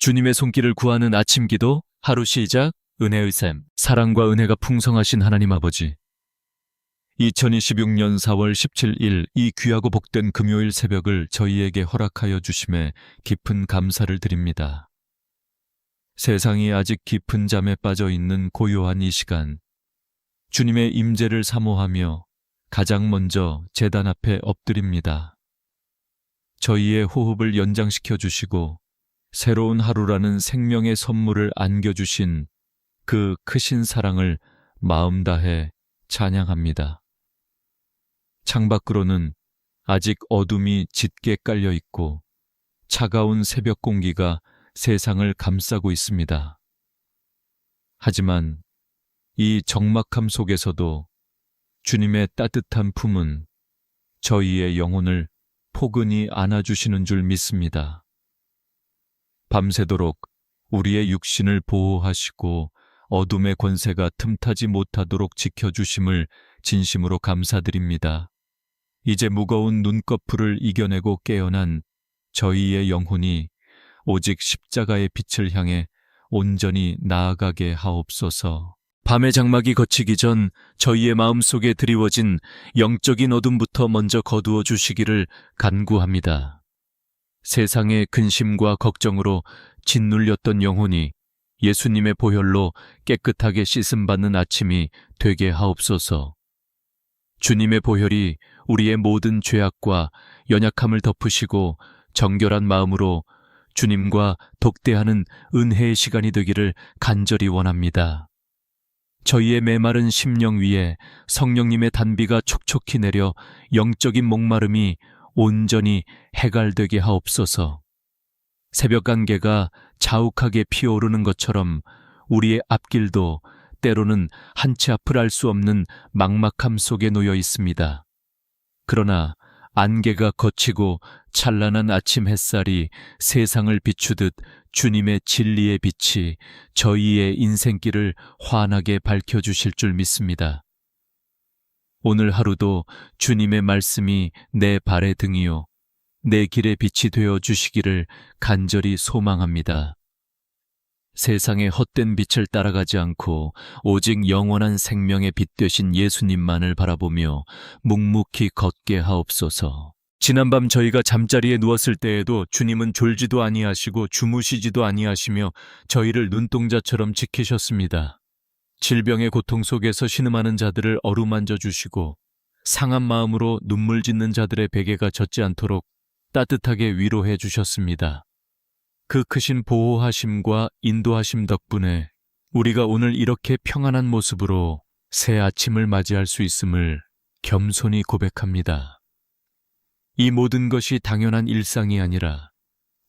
주님의 손길을 구하는 아침 기도, 하루 시작, 은혜의 샘, 사랑과 은혜가 풍성하신 하나님 아버지. 2026년 4월 17일 이 귀하고 복된 금요일 새벽을 저희에게 허락하여 주심에 깊은 감사를 드립니다. 세상이 아직 깊은 잠에 빠져 있는 고요한 이 시간, 주님의 임재를 사모하며 가장 먼저 제단 앞에 엎드립니다. 저희의 호흡을 연장시켜 주시고 새로운 하루라는 생명의 선물을 안겨주신 그 크신 사랑을 마음 다해 찬양합니다. 창밖으로는 아직 어둠이 짙게 깔려 있고 차가운 새벽 공기가 세상을 감싸고 있습니다. 하지만 이 적막함 속에서도 주님의 따뜻한 품은 저희의 영혼을 포근히 안아주시는 줄 믿습니다. 밤새도록 우리의 육신을 보호하시고 어둠의 권세가 틈타지 못하도록 지켜주심을 진심으로 감사드립니다. 이제 무거운 눈꺼풀을 이겨내고 깨어난 저희의 영혼이 오직 십자가의 빛을 향해 온전히 나아가게 하옵소서. 밤의 장막이 걷히기 전 저희의 마음속에 드리워진 영적인 어둠부터 먼저 거두어 주시기를 간구합니다. 세상의 근심과 걱정으로 짓눌렸던 영혼이 예수님의 보혈로 깨끗하게 씻음받는 아침이 되게 하옵소서. 주님의 보혈이 우리의 모든 죄악과 연약함을 덮으시고 정결한 마음으로 주님과 독대하는 은혜의 시간이 되기를 간절히 원합니다. 저희의 메마른 심령 위에 성령님의 단비가 촉촉히 내려 영적인 목마름이 온전히 해갈되게 하옵소서. 새벽 안개가 자욱하게 피어오르는 것처럼 우리의 앞길도 때로는 한치 앞을 알 수 없는 막막함 속에 놓여 있습니다. 그러나 안개가 걷히고 찬란한 아침 햇살이 세상을 비추듯 주님의 진리의 빛이 저희의 인생길을 환하게 밝혀주실 줄 믿습니다. 오늘 하루도 주님의 말씀이 내 발의 등이요 내 길의 빛이 되어 주시기를 간절히 소망합니다. 세상의 헛된 빛을 따라가지 않고 오직 영원한 생명의 빛 되신 예수님만을 바라보며 묵묵히 걷게 하옵소서. 지난밤 저희가 잠자리에 누웠을 때에도 주님은 졸지도 아니하시고 주무시지도 아니하시며 저희를 눈동자처럼 지키셨습니다. 질병의 고통 속에서 신음하는 자들을 어루만져 주시고 상한 마음으로 눈물 짓는 자들의 베개가 젖지 않도록 따뜻하게 위로해 주셨습니다. 그 크신 보호하심과 인도하심 덕분에 우리가 오늘 이렇게 평안한 모습으로 새 아침을 맞이할 수 있음을 겸손히 고백합니다. 이 모든 것이 당연한 일상이 아니라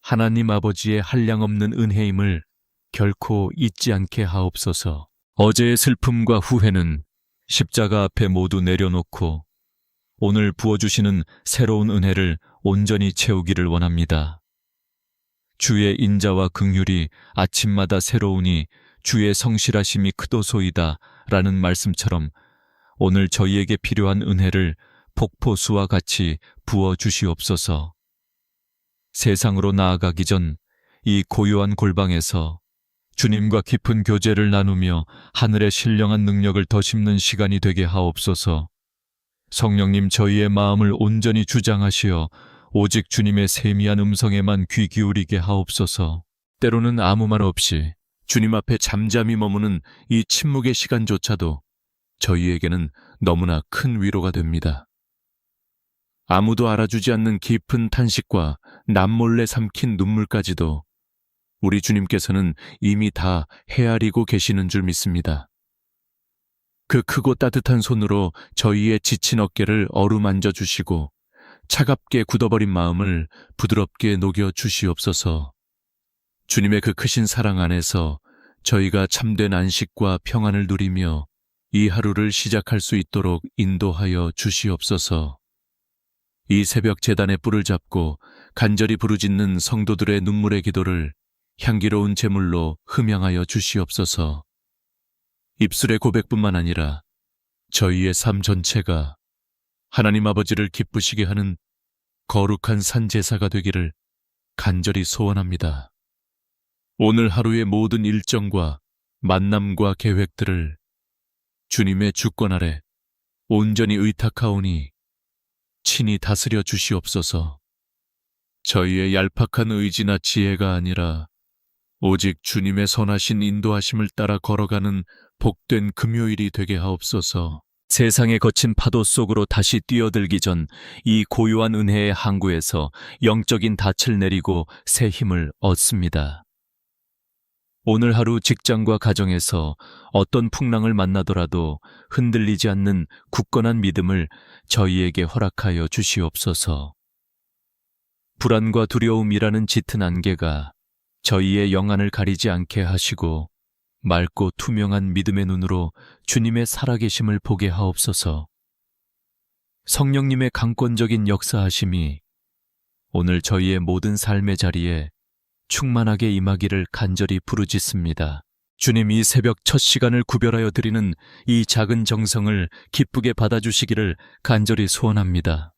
하나님 아버지의 한량없는 은혜임을 결코 잊지 않게 하옵소서. 어제의 슬픔과 후회는 십자가 앞에 모두 내려놓고 오늘 부어주시는 새로운 은혜를 온전히 채우기를 원합니다. 주의 인자와 긍휼이 아침마다 새로우니 주의 성실하심이 크도소이다 라는 말씀처럼 오늘 저희에게 필요한 은혜를 폭포수와 같이 부어주시옵소서. 세상으로 나아가기 전 이 고요한 골방에서 주님과 깊은 교제를 나누며 하늘의 신령한 능력을 더 심는 시간이 되게 하옵소서. 성령님 저희의 마음을 온전히 주장하시어 오직 주님의 세미한 음성에만 귀 기울이게 하옵소서. 때로는 아무 말 없이 주님 앞에 잠잠히 머무는 이 침묵의 시간조차도 저희에게는 너무나 큰 위로가 됩니다. 아무도 알아주지 않는 깊은 탄식과 남몰래 삼킨 눈물까지도 우리 주님께서는 이미 다 헤아리고 계시는 줄 믿습니다. 그 크고 따뜻한 손으로 저희의 지친 어깨를 어루만져 주시고 차갑게 굳어버린 마음을 부드럽게 녹여 주시옵소서. 주님의 그 크신 사랑 안에서 저희가 참된 안식과 평안을 누리며 이 하루를 시작할 수 있도록 인도하여 주시옵소서. 이 새벽 제단의 뿔을 잡고 간절히 부르짖는 성도들의 눈물의 기도를 향기로운 제물로 흠양하여 주시옵소서. 입술의 고백뿐만 아니라 저희의 삶 전체가 하나님 아버지를 기쁘시게 하는 거룩한 산제사가 되기를 간절히 소원합니다. 오늘 하루의 모든 일정과 만남과 계획들을 주님의 주권 아래 온전히 의탁하오니 친히 다스려 주시옵소서. 저희의 얄팍한 의지나 지혜가 아니라 오직 주님의 선하신 인도하심을 따라 걸어가는 복된 금요일이 되게 하옵소서. 세상의 거친 파도 속으로 다시 뛰어들기 전 이 고요한 은혜의 항구에서 영적인 닻을 내리고 새 힘을 얻습니다. 오늘 하루 직장과 가정에서 어떤 풍랑을 만나더라도 흔들리지 않는 굳건한 믿음을 저희에게 허락하여 주시옵소서. 불안과 두려움이라는 짙은 안개가 저희의 영안을 가리지 않게 하시고 맑고 투명한 믿음의 눈으로 주님의 살아계심을 보게 하옵소서. 성령님의 강권적인 역사하심이 오늘 저희의 모든 삶의 자리에 충만하게 임하기를 간절히 부르짖습니다. 주님, 이 새벽 첫 시간을 구별하여 드리는 이 작은 정성을 기쁘게 받아주시기를 간절히 소원합니다.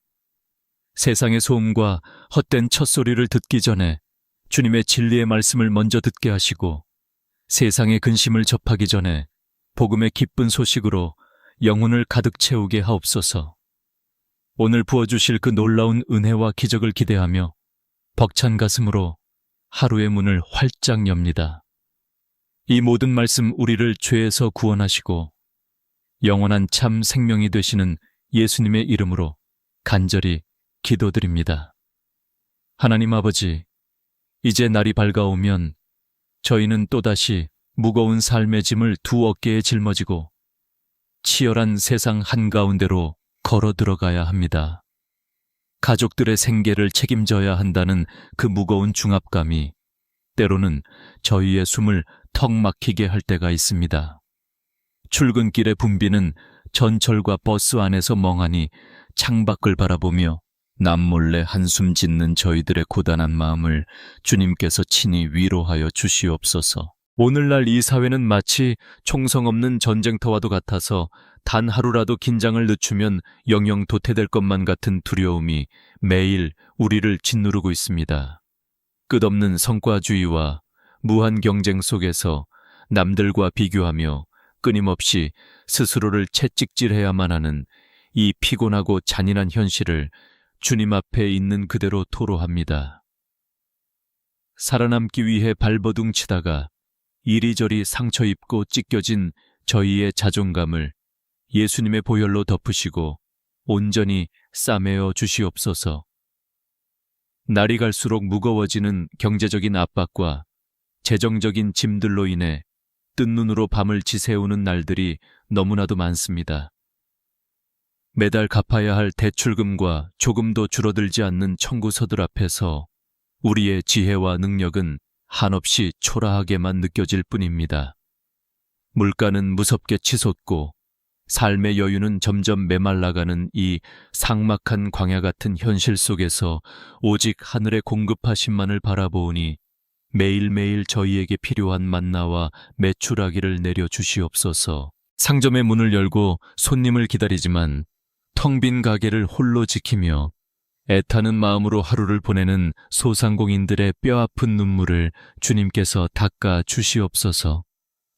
세상의 소음과 헛된 첫소리를 듣기 전에 주님의 진리의 말씀을 먼저 듣게 하시고 세상의 근심을 접하기 전에 복음의 기쁜 소식으로 영혼을 가득 채우게 하옵소서. 오늘 부어주실 그 놀라운 은혜와 기적을 기대하며 벅찬 가슴으로 하루의 문을 활짝 엽니다. 이 모든 말씀 우리를 죄에서 구원하시고 영원한 참 생명이 되시는 예수님의 이름으로 간절히 기도드립니다. 하나님 아버지, 이제 날이 밝아오면 저희는 또다시 무거운 삶의 짐을 두 어깨에 짊어지고 치열한 세상 한가운데로 걸어 들어가야 합니다. 가족들의 생계를 책임져야 한다는 그 무거운 중압감이 때로는 저희의 숨을 턱 막히게 할 때가 있습니다. 출근길의 붐비는 전철과 버스 안에서 멍하니 창밖을 바라보며 남몰래 한숨 짓는 저희들의 고단한 마음을 주님께서 친히 위로하여 주시옵소서. 오늘날 이 사회는 마치 총성 없는 전쟁터와도 같아서 단 하루라도 긴장을 늦추면 영영 도태될 것만 같은 두려움이 매일 우리를 짓누르고 있습니다. 끝없는 성과주의와 무한 경쟁 속에서 남들과 비교하며 끊임없이 스스로를 채찍질해야만 하는 이 피곤하고 잔인한 현실을 주님 앞에 있는 그대로 토로합니다. 살아남기 위해 발버둥 치다가 이리저리 상처 입고 찢겨진 저희의 자존감을 예수님의 보혈로 덮으시고 온전히 싸매어 주시옵소서. 날이 갈수록 무거워지는 경제적인 압박과 재정적인 짐들로 인해 뜬 눈으로 밤을 지새우는 날들이 너무나도 많습니다. 매달 갚아야 할 대출금과 조금도 줄어들지 않는 청구서들 앞에서 우리의 지혜와 능력은 한없이 초라하게만 느껴질 뿐입니다. 물가는 무섭게 치솟고 삶의 여유는 점점 메말라가는 이 삭막한 광야 같은 현실 속에서 오직 하늘의 공급하심만을 바라보니 매일매일 저희에게 필요한 만나와 메추라기를 내려주시옵소서. 상점의 문을 열고 손님을 기다리지만 텅 빈 가게를 홀로 지키며 애타는 마음으로 하루를 보내는 소상공인들의 뼈아픈 눈물을 주님께서 닦아 주시옵소서.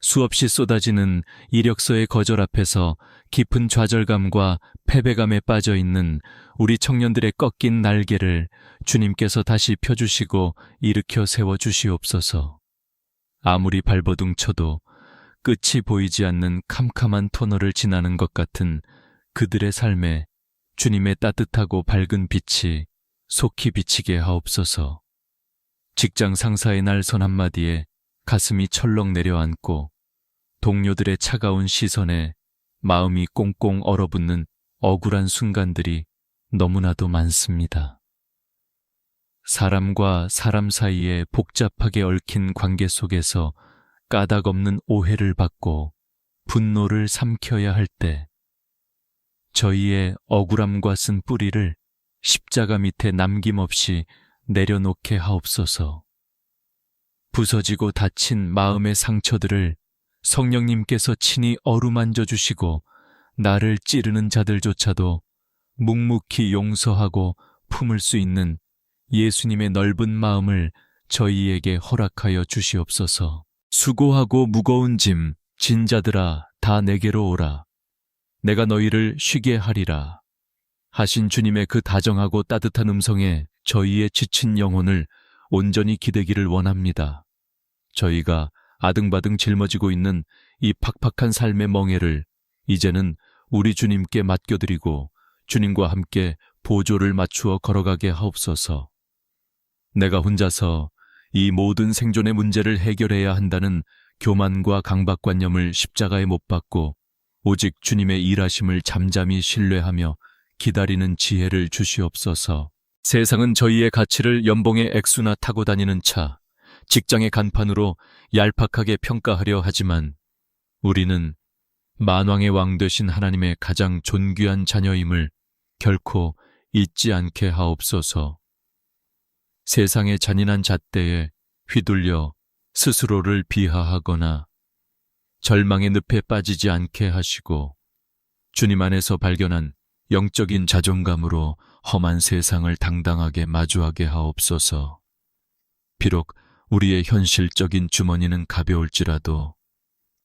수없이 쏟아지는 이력서의 거절 앞에서 깊은 좌절감과 패배감에 빠져 있는 우리 청년들의 꺾인 날개를 주님께서 다시 펴주시고 일으켜 세워 주시옵소서. 아무리 발버둥 쳐도 끝이 보이지 않는 캄캄한 터널을 지나는 것 같은 그들의 삶에 주님의 따뜻하고 밝은 빛이 속히 비치게 하옵소서. 직장 상사의 날선 한마디에 가슴이 철렁 내려앉고 동료들의 차가운 시선에 마음이 꽁꽁 얼어붙는 억울한 순간들이 너무나도 많습니다. 사람과 사람 사이에 복잡하게 얽힌 관계 속에서 까닭 없는 오해를 받고 분노를 삼켜야 할 때 저희의 억울함과 쓴 뿌리를 십자가 밑에 남김없이 내려놓게 하옵소서. 부서지고 다친 마음의 상처들을 성령님께서 친히 어루만져 주시고 나를 찌르는 자들조차도 묵묵히 용서하고 품을 수 있는 예수님의 넓은 마음을 저희에게 허락하여 주시옵소서. 수고하고 무거운 짐, 진 자들아, 다 내게로 오라. 내가 너희를 쉬게 하리라. 하신 주님의 그 다정하고 따뜻한 음성에 저희의 지친 영혼을 온전히 기대기를 원합니다. 저희가 아등바등 짊어지고 있는 이 팍팍한 삶의 멍에를 이제는 우리 주님께 맡겨드리고 주님과 함께 보조를 맞추어 걸어가게 하옵소서. 내가 혼자서 이 모든 생존의 문제를 해결해야 한다는 교만과 강박관념을 십자가에 못 박고 오직 주님의 일하심을 잠잠히 신뢰하며 기다리는 지혜를 주시옵소서. 세상은 저희의 가치를 연봉의 액수나 타고 다니는 차, 직장의 간판으로 얄팍하게 평가하려 하지만 우리는 만왕의 왕 되신 하나님의 가장 존귀한 자녀임을 결코 잊지 않게 하옵소서. 세상의 잔인한 잣대에 휘둘려 스스로를 비하하거나 절망의 늪에 빠지지 않게 하시고 주님 안에서 발견한 영적인 자존감으로 험한 세상을 당당하게 마주하게 하옵소서. 비록 우리의 현실적인 주머니는 가벼울지라도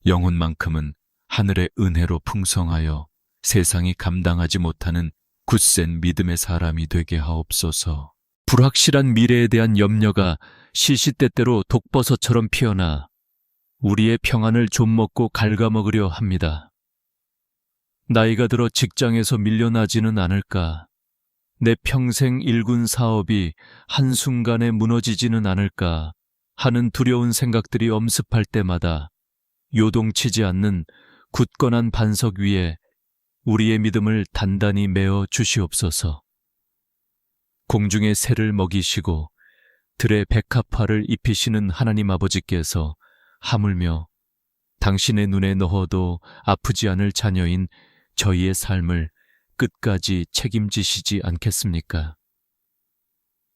영혼만큼은 하늘의 은혜로 풍성하여 세상이 감당하지 못하는 굳센 믿음의 사람이 되게 하옵소서. 불확실한 미래에 대한 염려가 시시때때로 독버섯처럼 피어나 우리의 평안을 좀먹고 갉아먹으려 합니다. 나이가 들어 직장에서 밀려나지는 않을까? 내 평생 일군 사업이 한순간에 무너지지는 않을까? 하는 두려운 생각들이 엄습할 때마다 요동치지 않는 굳건한 반석 위에 우리의 믿음을 단단히 메어 주시옵소서. 공중의 새를 먹이시고 들의 백합화를 입히시는 하나님 아버지께서 하물며 당신의 눈에 넣어도 아프지 않을 자녀인 저희의 삶을 끝까지 책임지시지 않겠습니까?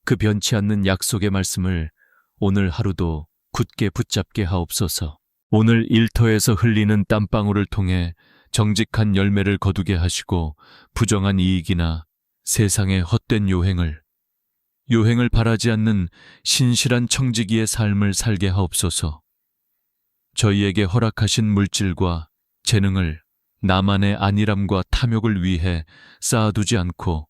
그 변치 않는 약속의 말씀을 오늘 하루도 굳게 붙잡게 하옵소서. 오늘 일터에서 흘리는 땀방울을 통해 정직한 열매를 거두게 하시고 부정한 이익이나 세상의 헛된 요행을 바라지 않는 신실한 청지기의 삶을 살게 하옵소서. 저희에게 허락하신 물질과 재능을 나만의 안일함과 탐욕을 위해 쌓아두지 않고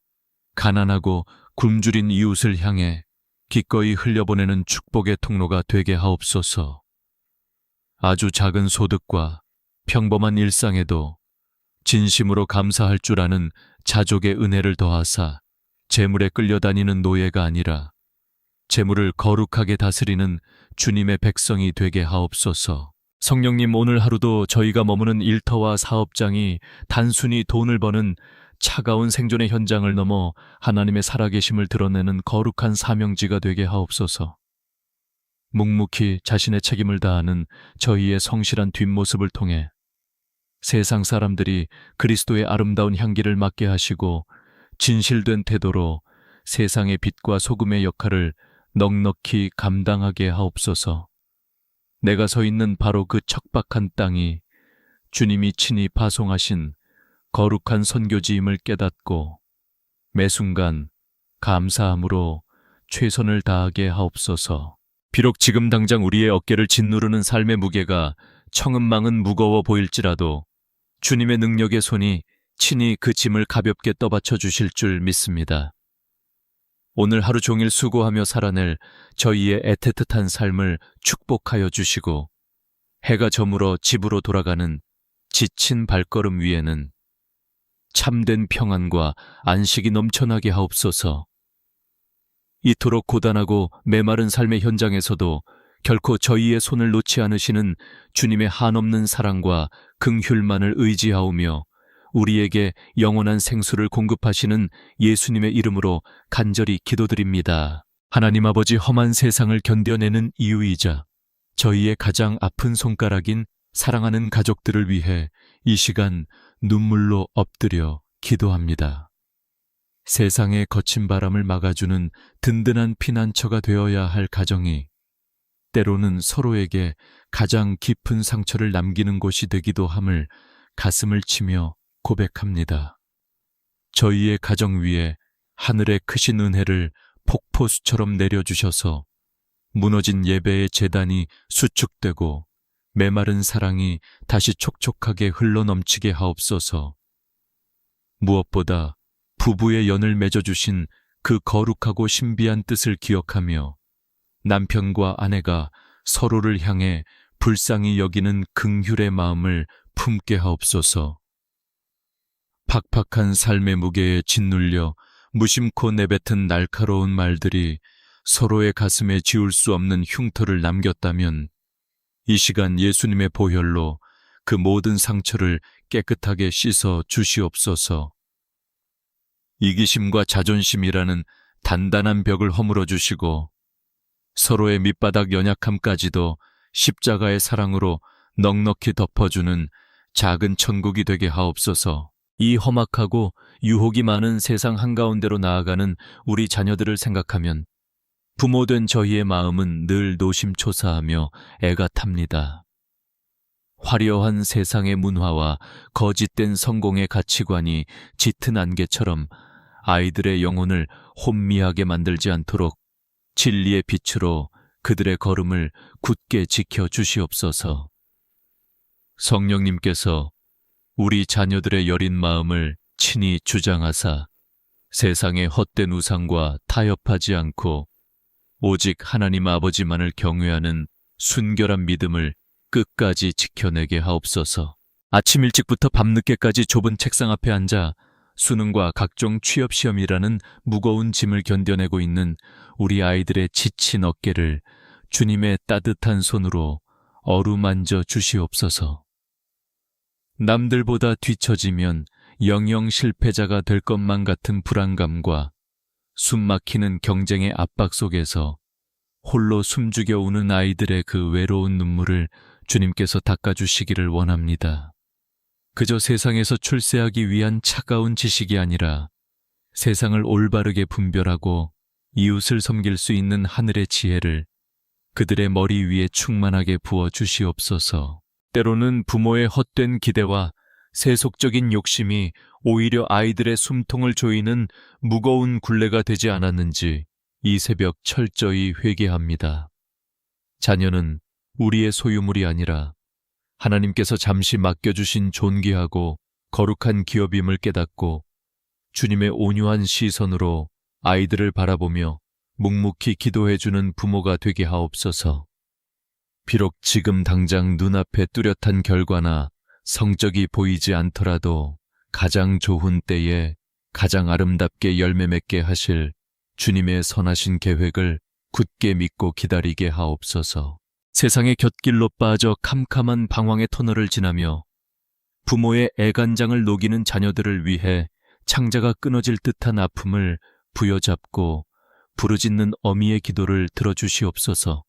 가난하고 굶주린 이웃을 향해 기꺼이 흘려보내는 축복의 통로가 되게 하옵소서. 아주 작은 소득과 평범한 일상에도 진심으로 감사할 줄 아는 자족의 은혜를 더하사 재물에 끌려다니는 노예가 아니라 재물을 거룩하게 다스리는 주님의 백성이 되게 하옵소서. 성령님, 오늘 하루도 저희가 머무는 일터와 사업장이 단순히 돈을 버는 차가운 생존의 현장을 넘어 하나님의 살아계심을 드러내는 거룩한 사명지가 되게 하옵소서. 묵묵히 자신의 책임을 다하는 저희의 성실한 뒷모습을 통해 세상 사람들이 그리스도의 아름다운 향기를 맡게 하시고 진실된 태도로 세상의 빛과 소금의 역할을 넉넉히 감당하게 하옵소서. 내가 서 있는 바로 그 척박한 땅이 주님이 친히 파송하신 거룩한 선교지임을 깨닫고 매 순간 감사함으로 최선을 다하게 하옵소서. 비록 지금 당장 우리의 어깨를 짓누르는 삶의 무게가 청은망은 무거워 보일지라도 주님의 능력의 손이 친히 그 짐을 가볍게 떠받쳐 주실 줄 믿습니다. 오늘 하루 종일 수고하며 살아낼 저희의 애틋한 삶을 축복하여 주시고 해가 저물어 집으로 돌아가는 지친 발걸음 위에는 참된 평안과 안식이 넘쳐나게 하옵소서. 이토록 고단하고 메마른 삶의 현장에서도 결코 저희의 손을 놓지 않으시는 주님의 한없는 사랑과 긍휼만을 의지하오며 우리에게 영원한 생수를 공급하시는 예수님의 이름으로 간절히 기도드립니다. 하나님 아버지, 험한 세상을 견뎌내는 이유이자 저희의 가장 아픈 손가락인 사랑하는 가족들을 위해 이 시간 눈물로 엎드려 기도합니다. 세상의 거친 바람을 막아주는 든든한 피난처가 되어야 할 가정이 때로는 서로에게 가장 깊은 상처를 남기는 곳이 되기도 함을 가슴을 치며 고백합니다. 저희의 가정 위에 하늘의 크신 은혜를 폭포수처럼 내려주셔서 무너진 예배의 제단이 수축되고 메마른 사랑이 다시 촉촉하게 흘러넘치게 하옵소서. 무엇보다 부부의 연을 맺어주신 그 거룩하고 신비한 뜻을 기억하며 남편과 아내가 서로를 향해 불쌍히 여기는 긍휼의 마음을 품게 하옵소서. 팍팍한 삶의 무게에 짓눌려 무심코 내뱉은 날카로운 말들이 서로의 가슴에 지울 수 없는 흉터를 남겼다면 이 시간 예수님의 보혈로 그 모든 상처를 깨끗하게 씻어 주시옵소서. 이기심과 자존심이라는 단단한 벽을 허물어 주시고 서로의 밑바닥 연약함까지도 십자가의 사랑으로 넉넉히 덮어주는 작은 천국이 되게 하옵소서. 이 험악하고 유혹이 많은 세상 한가운데로 나아가는 우리 자녀들을 생각하면 부모된 저희의 마음은 늘 노심초사하며 애가 탑니다. 화려한 세상의 문화와 거짓된 성공의 가치관이 짙은 안개처럼 아이들의 영혼을 혼미하게 만들지 않도록 진리의 빛으로 그들의 걸음을 굳게 지켜 주시옵소서. 성령님께서 우리 자녀들의 여린 마음을 친히 주장하사 세상의 헛된 우상과 타협하지 않고 오직 하나님 아버지만을 경외하는 순결한 믿음을 끝까지 지켜내게 하옵소서. 아침 일찍부터 밤늦게까지 좁은 책상 앞에 앉아 수능과 각종 취업시험이라는 무거운 짐을 견뎌내고 있는 우리 아이들의 지친 어깨를 주님의 따뜻한 손으로 어루만져 주시옵소서. 남들보다 뒤처지면 영영 실패자가 될 것만 같은 불안감과 숨막히는 경쟁의 압박 속에서 홀로 숨죽여 우는 아이들의 그 외로운 눈물을 주님께서 닦아주시기를 원합니다. 그저 세상에서 출세하기 위한 차가운 지식이 아니라 세상을 올바르게 분별하고 이웃을 섬길 수 있는 하늘의 지혜를 그들의 머리 위에 충만하게 부어 주시옵소서. 때로는 부모의 헛된 기대와 세속적인 욕심이 오히려 아이들의 숨통을 조이는 무거운 굴레가 되지 않았는지 이 새벽 철저히 회개합니다. 자녀는 우리의 소유물이 아니라 하나님께서 잠시 맡겨주신 존귀하고 거룩한 기업임을 깨닫고 주님의 온유한 시선으로 아이들을 바라보며 묵묵히 기도해주는 부모가 되게 하옵소서. 비록 지금 당장 눈앞에 뚜렷한 결과나 성적이 보이지 않더라도 가장 좋은 때에 가장 아름답게 열매 맺게 하실 주님의 선하신 계획을 굳게 믿고 기다리게 하옵소서. 세상의 곁길로 빠져 캄캄한 방황의 터널을 지나며 부모의 애간장을 녹이는 자녀들을 위해 창자가 끊어질 듯한 아픔을 부여잡고 부르짖는 어미의 기도를 들어주시옵소서.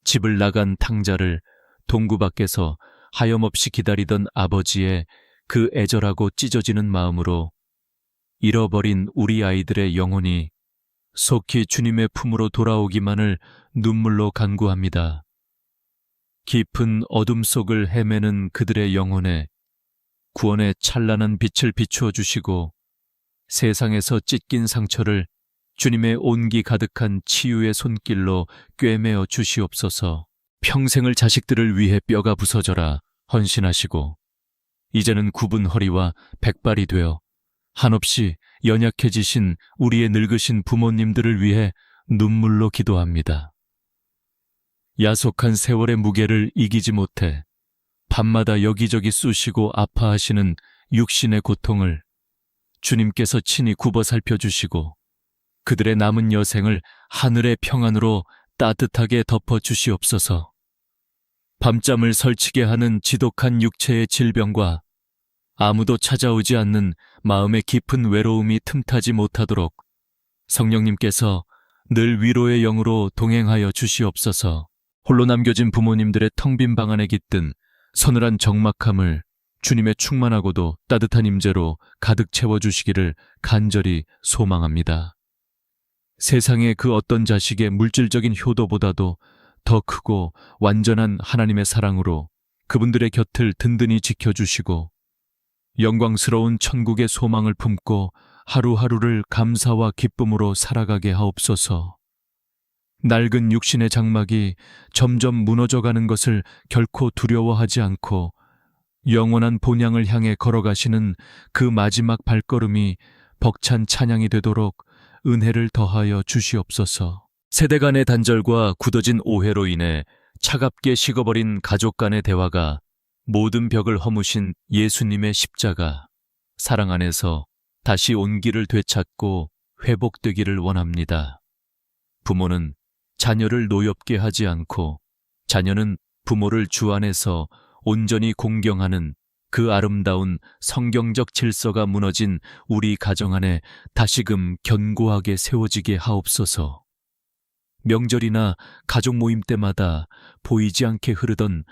집을 나간 탕자를 동구 밖에서 하염없이 기다리던 아버지의 그 애절하고 찢어지는 마음으로 잃어버린 우리 아이들의 영혼이 속히 주님의 품으로 돌아오기만을 눈물로 간구합니다. 깊은 어둠 속을 헤매는 그들의 영혼에 구원의 찬란한 빛을 비추어 주시고 세상에서 찢긴 상처를 주님의 온기 가득한 치유의 손길로 꿰매어 주시옵소서. 평생을 자식들을 위해 뼈가 부서져라 헌신하시고 이제는 굽은 허리와 백발이 되어 한없이 연약해지신 우리의 늙으신 부모님들을 위해 눈물로 기도합니다. 야속한 세월의 무게를 이기지 못해 밤마다 여기저기 쑤시고 아파하시는 육신의 고통을 주님께서 친히 굽어 살펴주시고 그들의 남은 여생을 하늘의 평안으로 따뜻하게 덮어 주시옵소서. 밤잠을 설치게 하는 지독한 육체의 질병과 아무도 찾아오지 않는 마음의 깊은 외로움이 틈타지 못하도록 성령님께서 늘 위로의 영으로 동행하여 주시옵소서. 홀로 남겨진 부모님들의 텅 빈 방 안에 깃든 서늘한 적막함을 주님의 충만하고도 따뜻한 임재로 가득 채워주시기를 간절히 소망합니다. 세상의 그 어떤 자식의 물질적인 효도보다도 더 크고 완전한 하나님의 사랑으로 그분들의 곁을 든든히 지켜주시고 영광스러운 천국의 소망을 품고 하루하루를 감사와 기쁨으로 살아가게 하옵소서. 낡은 육신의 장막이 점점 무너져가는 것을 결코 두려워하지 않고 영원한 본향을 향해 걸어가시는 그 마지막 발걸음이 벅찬 찬양이 되도록 은혜를 더하여 주시옵소서. 세대 간의 단절과 굳어진 오해로 인해 차갑게 식어버린 가족 간의 대화가 모든 벽을 허무신 예수님의 십자가, 사랑 안에서 다시 온기를 되찾고 회복되기를 원합니다. 부모는 자녀를 노엽게 하지 않고 자녀는 부모를 주 안에서 온전히 공경하는 그 아름다운 성경적 질서가 무너진 우리 가정 안에 다시금 견고하게 세워지게 하옵소서. 명절이나 가족 모임 때마다 보이지 않게 흐르던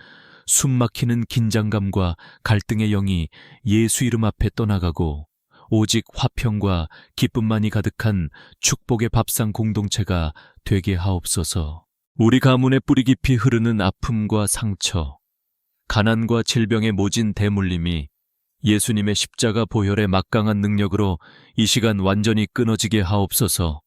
숨막히는 긴장감과 갈등의 영이 예수 이름 앞에 떠나가고 오직 화평과 기쁨만이 가득한 축복의 밥상 공동체가 되게 하옵소서. 우리 가문의 뿌리 깊이 흐르는 아픔과 상처, 가난과 질병의 모진 대물림이 예수님의 십자가 보혈의 막강한 능력으로 이 시간 완전히 끊어지게 하옵소서.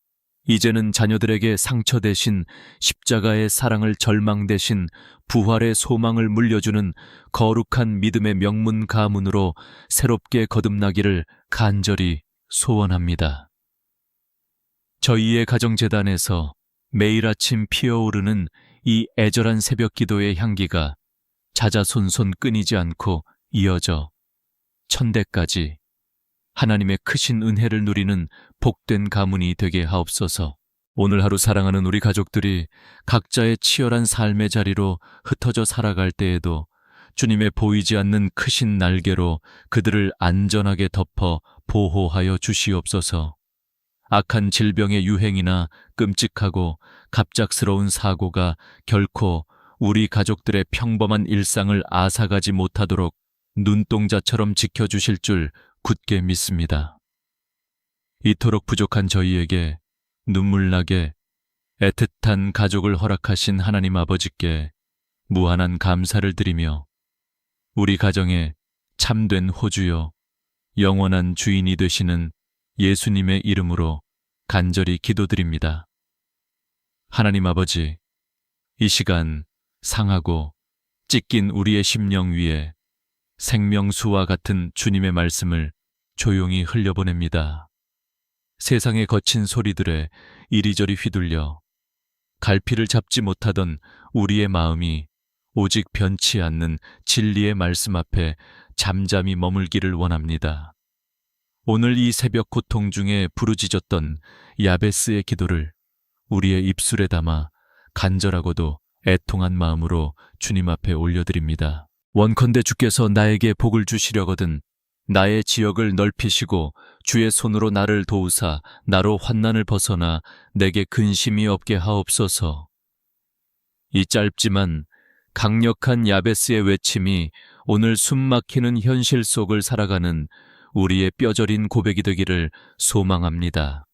이제는 자녀들에게 상처 대신 십자가의 사랑을 절망 대신 부활의 소망을 물려주는 거룩한 믿음의 명문 가문으로 새롭게 거듭나기를 간절히 소원합니다. 저희의 가정재단에서 매일 아침 피어오르는 이 애절한 새벽 기도의 향기가 자자손손 끊이지 않고 이어져 천대까지 하나님의 크신 은혜를 누리는 복된 가문이 되게 하옵소서. 오늘 하루 사랑하는 우리 가족들이 각자의 치열한 삶의 자리로 흩어져 살아갈 때에도 주님의 보이지 않는 크신 날개로 그들을 안전하게 덮어 보호하여 주시옵소서. 악한 질병의 유행이나 끔찍하고 갑작스러운 사고가 결코 우리 가족들의 평범한 일상을 앗아가지 못하도록 눈동자처럼 지켜주실 줄 굳게 믿습니다. 이토록 부족한 저희에게 눈물나게 애틋한 가족을 허락하신 하나님 아버지께 무한한 감사를 드리며 우리 가정의 참된 호주여 영원한 주인이 되시는 예수님의 이름으로 간절히 기도드립니다. 하나님 아버지, 이 시간 상하고 찢긴 우리의 심령 위에 생명수와 같은 주님의 말씀을 조용히 흘려보냅니다. 세상의 거친 소리들에 이리저리 휘둘려 갈피를 잡지 못하던 우리의 마음이 오직 변치 않는 진리의 말씀 앞에 잠잠히 머물기를 원합니다. 오늘 이 새벽 고통 중에 부르짖었던 야베스의 기도를 우리의 입술에 담아 간절하고도 애통한 마음으로 주님 앞에 올려드립니다. 원컨대 주께서 나에게 복을 주시려거든 나의 지역을 넓히시고 주의 손으로 나를 도우사 나로 환난을 벗어나 내게 근심이 없게 하옵소서. 이 짧지만 강력한 야베스의 외침이 오늘 숨막히는 현실 속을 살아가는 우리의 뼈저린 고백이 되기를 소망합니다.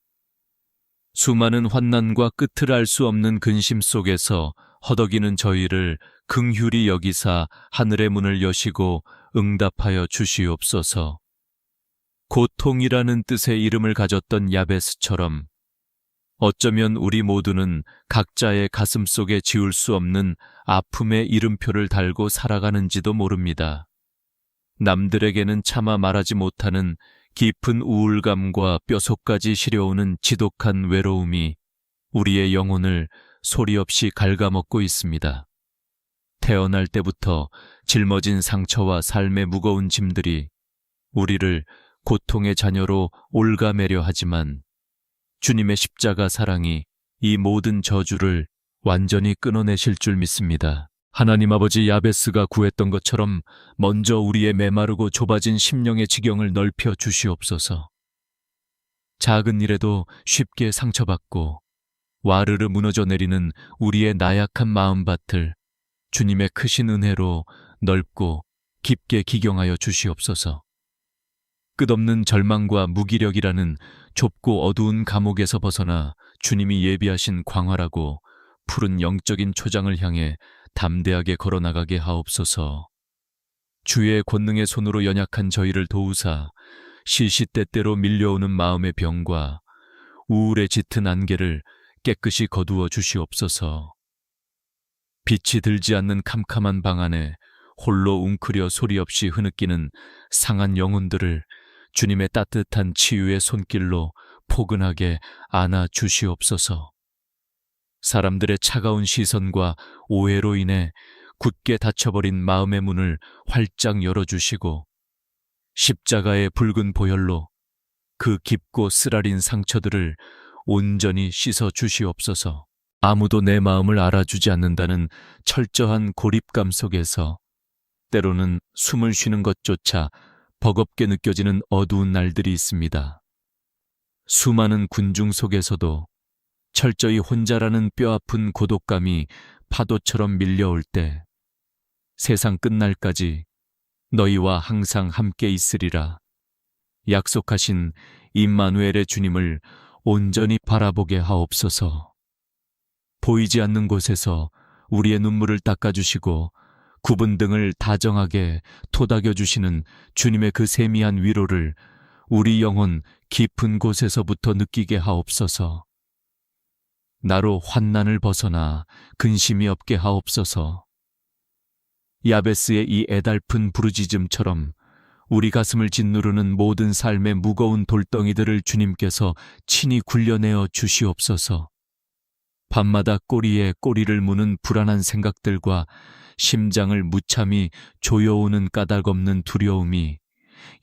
수많은 환난과 끝을 알 수 없는 근심 속에서 허덕이는 저희를 긍휼히 여기사 하늘의 문을 여시고 응답하여 주시옵소서. 고통이라는 뜻의 이름을 가졌던 야베스처럼 어쩌면 우리 모두는 각자의 가슴 속에 지울 수 없는 아픔의 이름표를 달고 살아가는지도 모릅니다. 남들에게는 차마 말하지 못하는 깊은 우울감과 뼛속까지 시려오는 지독한 외로움이 우리의 영혼을 소리 없이 갉아먹고 있습니다. 태어날 때부터 짊어진 상처와 삶의 무거운 짐들이 우리를 고통의 자녀로 올가매려 하지만 주님의 십자가 사랑이 이 모든 저주를 완전히 끊어내실 줄 믿습니다. 하나님 아버지, 야베스가 구했던 것처럼 먼저 우리의 메마르고 좁아진 심령의 지경을 넓혀 주시옵소서. 작은 일에도 쉽게 상처받고 와르르 무너져 내리는 우리의 나약한 마음밭을 주님의 크신 은혜로 넓고 깊게 기경하여 주시옵소서. 끝없는 절망과 무기력이라는 좁고 어두운 감옥에서 벗어나 주님이 예비하신 광활하고 푸른 영적인 초장을 향해 담대하게 걸어나가게 하옵소서. 주의 권능의 손으로 연약한 저희를 도우사 시시때때로 밀려오는 마음의 병과 우울에 짙은 안개를 깨끗이 거두어 주시옵소서. 빛이 들지 않는 캄캄한 방 안에 홀로 웅크려 소리 없이 흐느끼는 상한 영혼들을 주님의 따뜻한 치유의 손길로 포근하게 안아 주시옵소서. 사람들의 차가운 시선과 오해로 인해 굳게 닫혀버린 마음의 문을 활짝 열어주시고 십자가의 붉은 보혈로 그 깊고 쓰라린 상처들을 온전히 씻어 주시옵소서. 아무도 내 마음을 알아주지 않는다는 철저한 고립감 속에서 때로는 숨을 쉬는 것조차 버겁게 느껴지는 어두운 날들이 있습니다. 수많은 군중 속에서도 철저히 혼자라는 뼈아픈 고독감이 파도처럼 밀려올 때 세상 끝날까지 너희와 항상 함께 있으리라 약속하신 임마누엘의 주님을 온전히 바라보게 하옵소서. 보이지 않는 곳에서 우리의 눈물을 닦아주시고 굽은 등을 다정하게 토닥여주시는 주님의 그 세미한 위로를 우리 영혼 깊은 곳에서부터 느끼게 하옵소서. 나로 환난을 벗어나 근심이 없게 하옵소서. 야베스의 이 애달픈 부르짖음처럼 우리 가슴을 짓누르는 모든 삶의 무거운 돌덩이들을 주님께서 친히 굴려내어 주시옵소서. 밤마다 꼬리에 꼬리를 무는 불안한 생각들과 심장을 무참히 조여오는 까닭없는 두려움이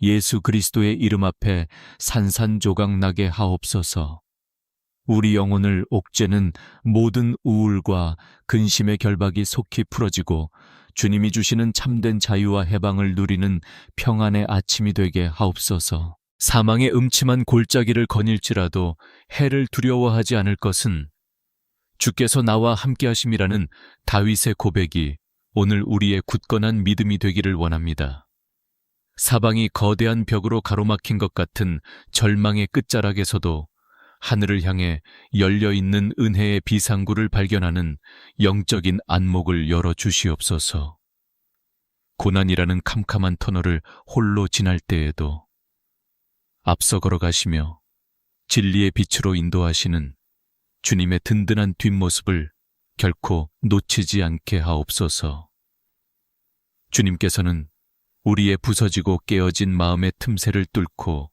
예수 그리스도의 이름 앞에 산산조각 나게 하옵소서. 우리 영혼을 옥죄는 모든 우울과 근심의 결박이 속히 풀어지고 주님이 주시는 참된 자유와 해방을 누리는 평안의 아침이 되게 하옵소서. 사망의 음침한 골짜기를 거닐지라도 해를 두려워하지 않을 것은 주께서 나와 함께 하심이라는 다윗의 고백이 오늘 우리의 굳건한 믿음이 되기를 원합니다. 사방이 거대한 벽으로 가로막힌 것 같은 절망의 끝자락에서도 하늘을 향해 열려있는 은혜의 비상구를 발견하는 영적인 안목을 열어주시옵소서. 고난이라는 캄캄한 터널을 홀로 지날 때에도 앞서 걸어가시며 진리의 빛으로 인도하시는 주님의 든든한 뒷모습을 결코 놓치지 않게 하옵소서. 주님께서는 우리의 부서지고 깨어진 마음의 틈새를 뚫고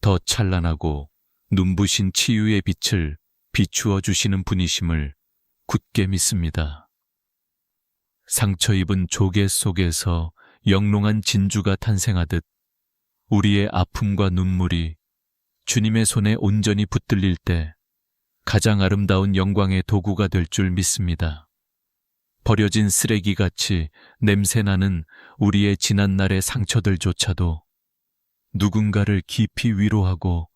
더 찬란하고 눈부신 치유의 빛을 비추어 주시는 분이심을 굳게 믿습니다. 상처 입은 조개 속에서 영롱한 진주가 탄생하듯 우리의 아픔과 눈물이 주님의 손에 온전히 붙들릴 때 가장 아름다운 영광의 도구가 될 줄 믿습니다. 버려진 쓰레기같이 냄새나는 우리의 지난날의 상처들조차도 누군가를 깊이 위로하고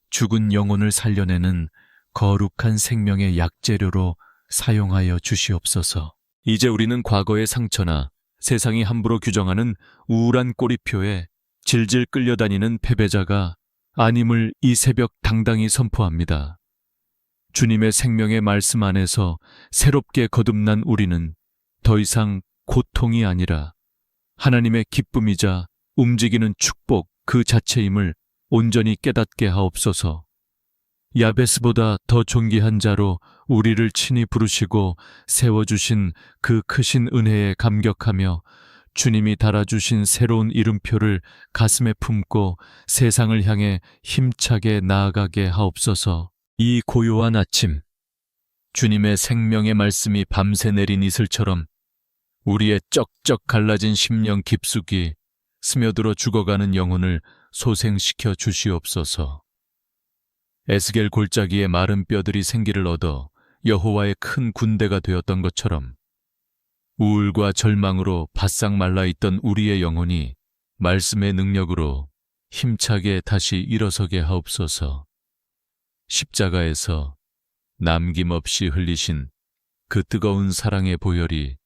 죽은 영혼을 살려내는 거룩한 생명의 약재료로 사용하여 주시옵소서. 이제 우리는 과거의 상처나 세상이 함부로 규정하는 우울한 꼬리표에 질질 끌려다니는 패배자가 아님을 이 새벽 당당히 선포합니다. 주님의 생명의 말씀 안에서 새롭게 거듭난 우리는 더 이상 고통이 아니라 하나님의 기쁨이자 움직이는 축복 그 자체임을 온전히 깨닫게 하옵소서. 야베스보다 더 존귀한 자로 우리를 친히 부르시고 세워주신 그 크신 은혜에 감격하며 주님이 달아주신 새로운 이름표를 가슴에 품고 세상을 향해 힘차게 나아가게 하옵소서. 이 고요한 아침, 주님의 생명의 말씀이 밤새 내린 이슬처럼 우리의 쩍쩍 갈라진 심령 깊숙이 스며들어 죽어가는 영혼을 소생시켜 주시옵소서. 에스겔 골짜기에 마른 뼈들이 생기를 얻어 여호와의 큰 군대가 되었던 것처럼 우울과 절망으로 바싹 말라있던 우리의 영혼이 말씀의 능력으로 힘차게 다시 일어서게 하옵소서. 십자가에서 남김없이 흘리신 그 뜨거운 사랑의 보혈이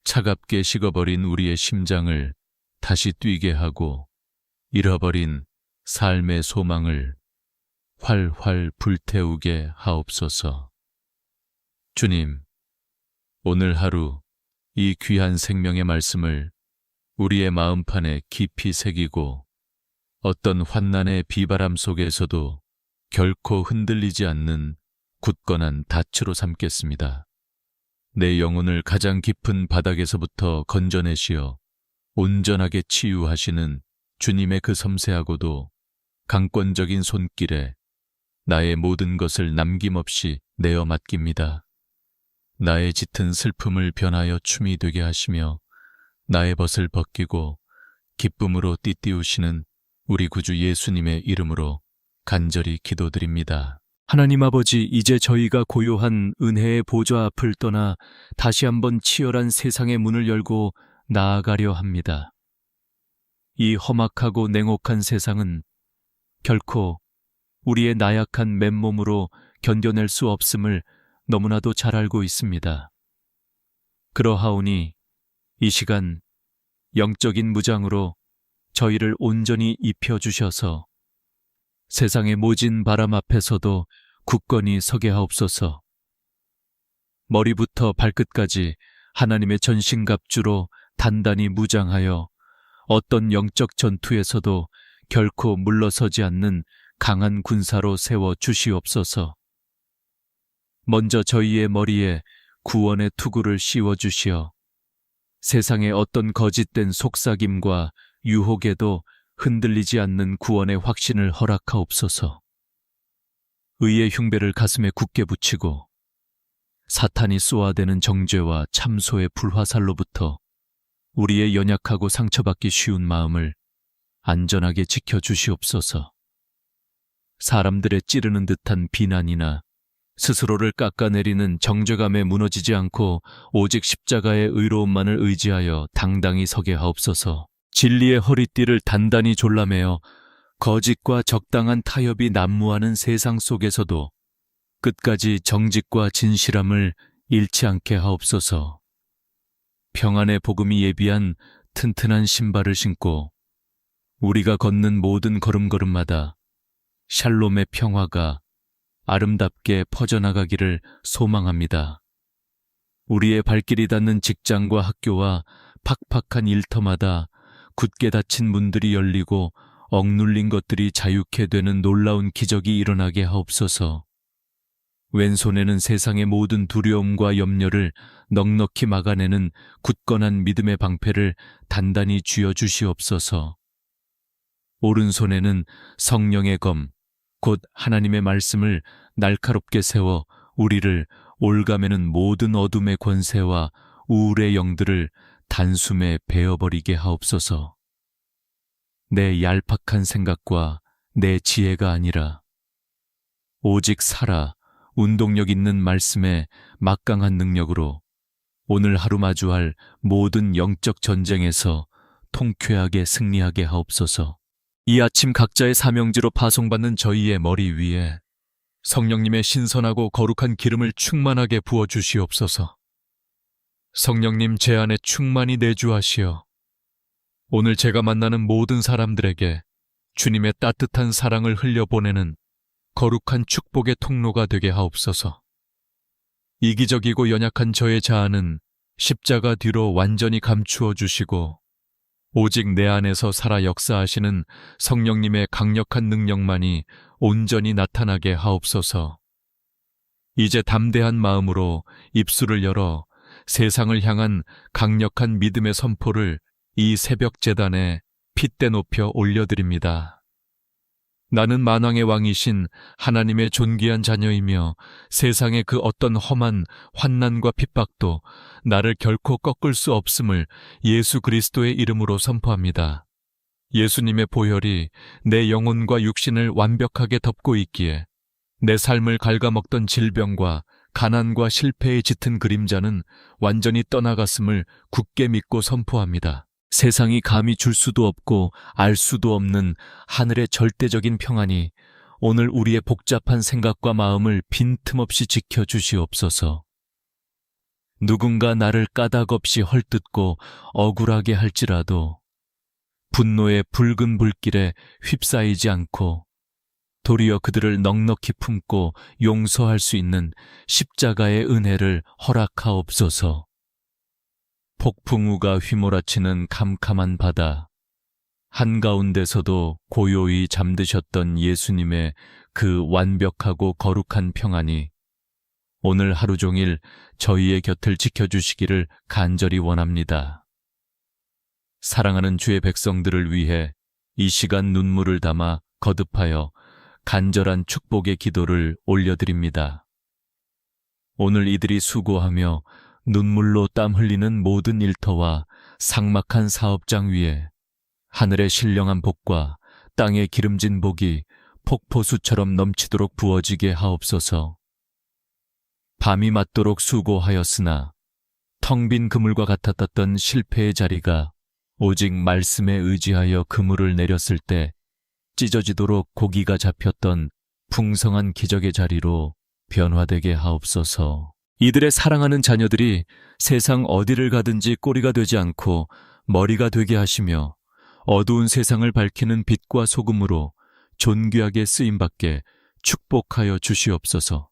차갑게 식어버린 우리의 심장을 다시 뛰게 하고 잃어버린 삶의 소망을 활활 불태우게 하옵소서. 주님, 오늘 하루 이 귀한 생명의 말씀을 우리의 마음판에 깊이 새기고 어떤 환난의 비바람 속에서도 결코 흔들리지 않는 굳건한 닻으로 삼겠습니다. 내 영혼을 가장 깊은 바닥에서부터 건져내시어 온전하게 치유하시는 주님의 그 섬세하고도 강권적인 손길에 나의 모든 것을 남김없이 내어 맡깁니다. 나의 짙은 슬픔을 변하여 춤이 되게 하시며 나의 벗을 벗기고 기쁨으로 띠띠우시는 우리 구주 예수님의 이름으로 간절히 기도드립니다. 하나님 아버지, 이제 저희가 고요한 은혜의 보좌 앞을 떠나 다시 한번 치열한 세상의 문을 열고 나아가려 합니다. 이 험악하고 냉혹한 세상은 결코 우리의 나약한 맨몸으로 견뎌낼 수 없음을 너무나도 잘 알고 있습니다. 그러하오니 이 시간 영적인 무장으로 저희를 온전히 입혀주셔서 세상의 모진 바람 앞에서도 굳건히 서게 하옵소서. 머리부터 발끝까지 하나님의 전신갑주로 단단히 무장하여 어떤 영적 전투에서도 결코 물러서지 않는 강한 군사로 세워 주시옵소서. 먼저 저희의 머리에 구원의 투구를 씌워 주시어 세상의 어떤 거짓된 속삭임과 유혹에도 흔들리지 않는 구원의 확신을 허락하옵소서. 의의 흉배를 가슴에 굳게 붙이고 사탄이 쏘아대는 정죄와 참소의 불화살로부터 우리의 연약하고 상처받기 쉬운 마음을 안전하게 지켜주시옵소서. 사람들의 찌르는 듯한 비난이나 스스로를 깎아내리는 정죄감에 무너지지 않고 오직 십자가의 의로움만을 의지하여 당당히 서게 하옵소서. 진리의 허리띠를 단단히 졸라매어 거짓과 적당한 타협이 난무하는 세상 속에서도 끝까지 정직과 진실함을 잃지 않게 하옵소서. 평안의 복음이 예비한 튼튼한 신발을 신고 우리가 걷는 모든 걸음걸음마다 샬롬의 평화가 아름답게 퍼져나가기를 소망합니다. 우리의 발길이 닿는 직장과 학교와 팍팍한 일터마다 굳게 닫힌 문들이 열리고 억눌린 것들이 자유케 되는 놀라운 기적이 일어나게 하옵소서. 왼손에는 세상의 모든 두려움과 염려를 넉넉히 막아내는 굳건한 믿음의 방패를 단단히 쥐어주시옵소서. 오른손에는 성령의 검, 곧 하나님의 말씀을 날카롭게 세워 우리를 올가매는 모든 어둠의 권세와 우울의 영들을 단숨에 베어버리게 하옵소서. 내 얄팍한 생각과 내 지혜가 아니라 오직 살아 운동력 있는 말씀의 막강한 능력으로 오늘 하루 마주할 모든 영적 전쟁에서 통쾌하게 승리하게 하옵소서. 이 아침 각자의 사명지로 파송받는 저희의 머리 위에 성령님의 신선하고 거룩한 기름을 충만하게 부어주시옵소서. 성령님 제 안에 충만히 내주하시어 오늘 제가 만나는 모든 사람들에게 주님의 따뜻한 사랑을 흘려보내는 거룩한 축복의 통로가 되게 하옵소서. 이기적이고 연약한 저의 자아는 십자가 뒤로 완전히 감추어 주시고 오직 내 안에서 살아 역사하시는 성령님의 강력한 능력만이 온전히 나타나게 하옵소서. 이제 담대한 마음으로 입술을 열어 세상을 향한 강력한 믿음의 선포를 이 새벽 제단에 핏대 높여 올려드립니다. 나는 만왕의 왕이신 하나님의 존귀한 자녀이며 세상의 그 어떤 험한 환난과 핍박도 나를 결코 꺾을 수 없음을 예수 그리스도의 이름으로 선포합니다. 예수님의 보혈이 내 영혼과 육신을 완벽하게 덮고 있기에 내 삶을 갉아먹던 질병과 가난과 실패의 짙은 그림자는 완전히 떠나갔음을 굳게 믿고 선포합니다. 세상이 감히 줄 수도 없고 알 수도 없는 하늘의 절대적인 평안이 오늘 우리의 복잡한 생각과 마음을 빈틈없이 지켜주시옵소서. 누군가 나를 까닭없이 헐뜯고 억울하게 할지라도 분노의 붉은 불길에 휩싸이지 않고 도리어 그들을 넉넉히 품고 용서할 수 있는 십자가의 은혜를 허락하옵소서. 폭풍우가 휘몰아치는 캄캄한 바다, 한가운데서도 고요히 잠드셨던 예수님의 그 완벽하고 거룩한 평안이 오늘 하루 종일 저희의 곁을 지켜주시기를 간절히 원합니다. 사랑하는 주의 백성들을 위해 이 시간 눈물을 담아 거듭하여 간절한 축복의 기도를 올려드립니다. 오늘 이들이 수고하며 눈물로 땀 흘리는 모든 일터와 삭막한 사업장 위에 하늘의 신령한 복과 땅의 기름진 복이 폭포수처럼 넘치도록 부어지게 하옵소서. 밤이 맞도록 수고하였으나 텅 빈 그물과 같았던 실패의 자리가 오직 말씀에 의지하여 그물을 내렸을 때 찢어지도록 고기가 잡혔던 풍성한 기적의 자리로 변화되게 하옵소서. 이들의 사랑하는 자녀들이 세상 어디를 가든지 꼬리가 되지 않고 머리가 되게 하시며 어두운 세상을 밝히는 빛과 소금으로 존귀하게 쓰임받게 축복하여 주시옵소서.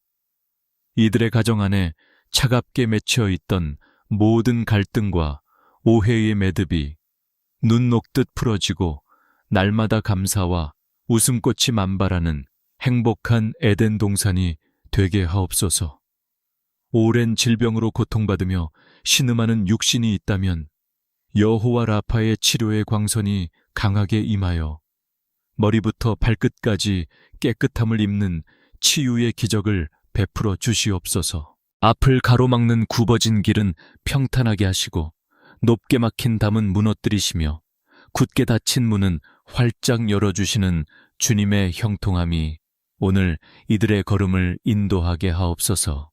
이들의 가정 안에 차갑게 맺혀 있던 모든 갈등과 오해의 매듭이 눈 녹듯 풀어지고 날마다 감사와 웃음꽃이 만발하는 행복한 에덴 동산이 되게 하옵소서. 오랜 질병으로 고통받으며 신음하는 육신이 있다면 여호와 라파의 치료의 광선이 강하게 임하여 머리부터 발끝까지 깨끗함을 입는 치유의 기적을 베풀어 주시옵소서. 앞을 가로막는 굽어진 길은 평탄하게 하시고 높게 막힌 담은 무너뜨리시며 굳게 닫힌 문은 활짝 열어주시는 주님의 형통함이 오늘 이들의 걸음을 인도하게 하옵소서.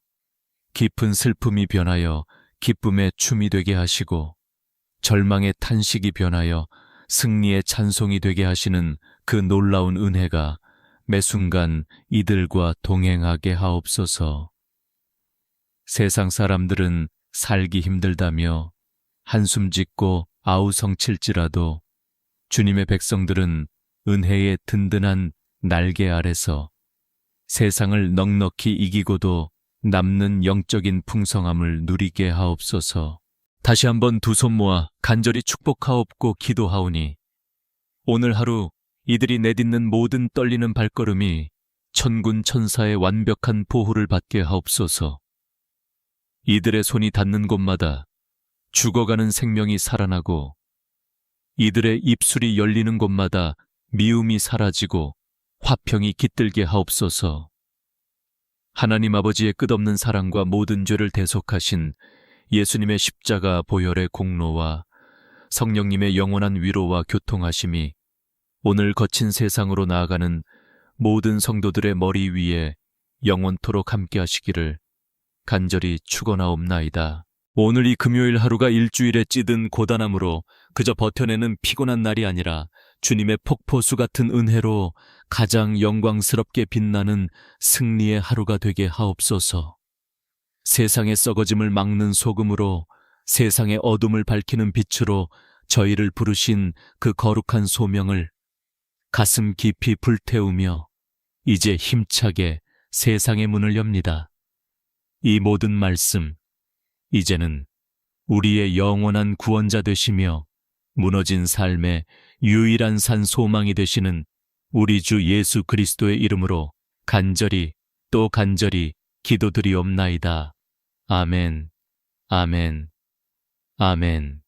깊은 슬픔이 변하여 기쁨의 춤이 되게 하시고 절망의 탄식이 변하여 승리의 찬송이 되게 하시는 그 놀라운 은혜가 매 순간 이들과 동행하게 하옵소서. 세상 사람들은 살기 힘들다며 한숨 짓고 아우성칠지라도 주님의 백성들은 은혜의 든든한 날개 아래서 세상을 넉넉히 이기고도 남는 영적인 풍성함을 누리게 하옵소서. 다시 한번 두 손 모아 간절히 축복하옵고 기도하오니 오늘 하루 이들이 내딛는 모든 떨리는 발걸음이 천군 천사의 완벽한 보호를 받게 하옵소서. 이들의 손이 닿는 곳마다 죽어가는 생명이 살아나고 이들의 입술이 열리는 곳마다 미움이 사라지고 화평이 깃들게 하옵소서. 하나님 아버지의 끝없는 사랑과 모든 죄를 대속하신 예수님의 십자가 보혈의 공로와 성령님의 영원한 위로와 교통하심이 오늘 거친 세상으로 나아가는 모든 성도들의 머리 위에 영원토록 함께 하시기를 간절히 축원하옵나이다. 오늘 이 금요일 하루가 일주일에 찌든 고단함으로 그저 버텨내는 피곤한 날이 아니라 주님의 폭포수 같은 은혜로 가장 영광스럽게 빛나는 승리의 하루가 되게 하옵소서. 세상의 썩어짐을 막는 소금으로 세상의 어둠을 밝히는 빛으로 저희를 부르신 그 거룩한 소명을 가슴 깊이 불태우며 이제 힘차게 세상의 문을 엽니다. 이 모든 말씀, 이제는 우리의 영원한 구원자 되시며 무너진 삶의 유일한 산 소망이 되시는 우리 주 예수 그리스도의 이름으로 간절히 또 간절히 기도드리옵나이다. 아멘, 아멘, 아멘.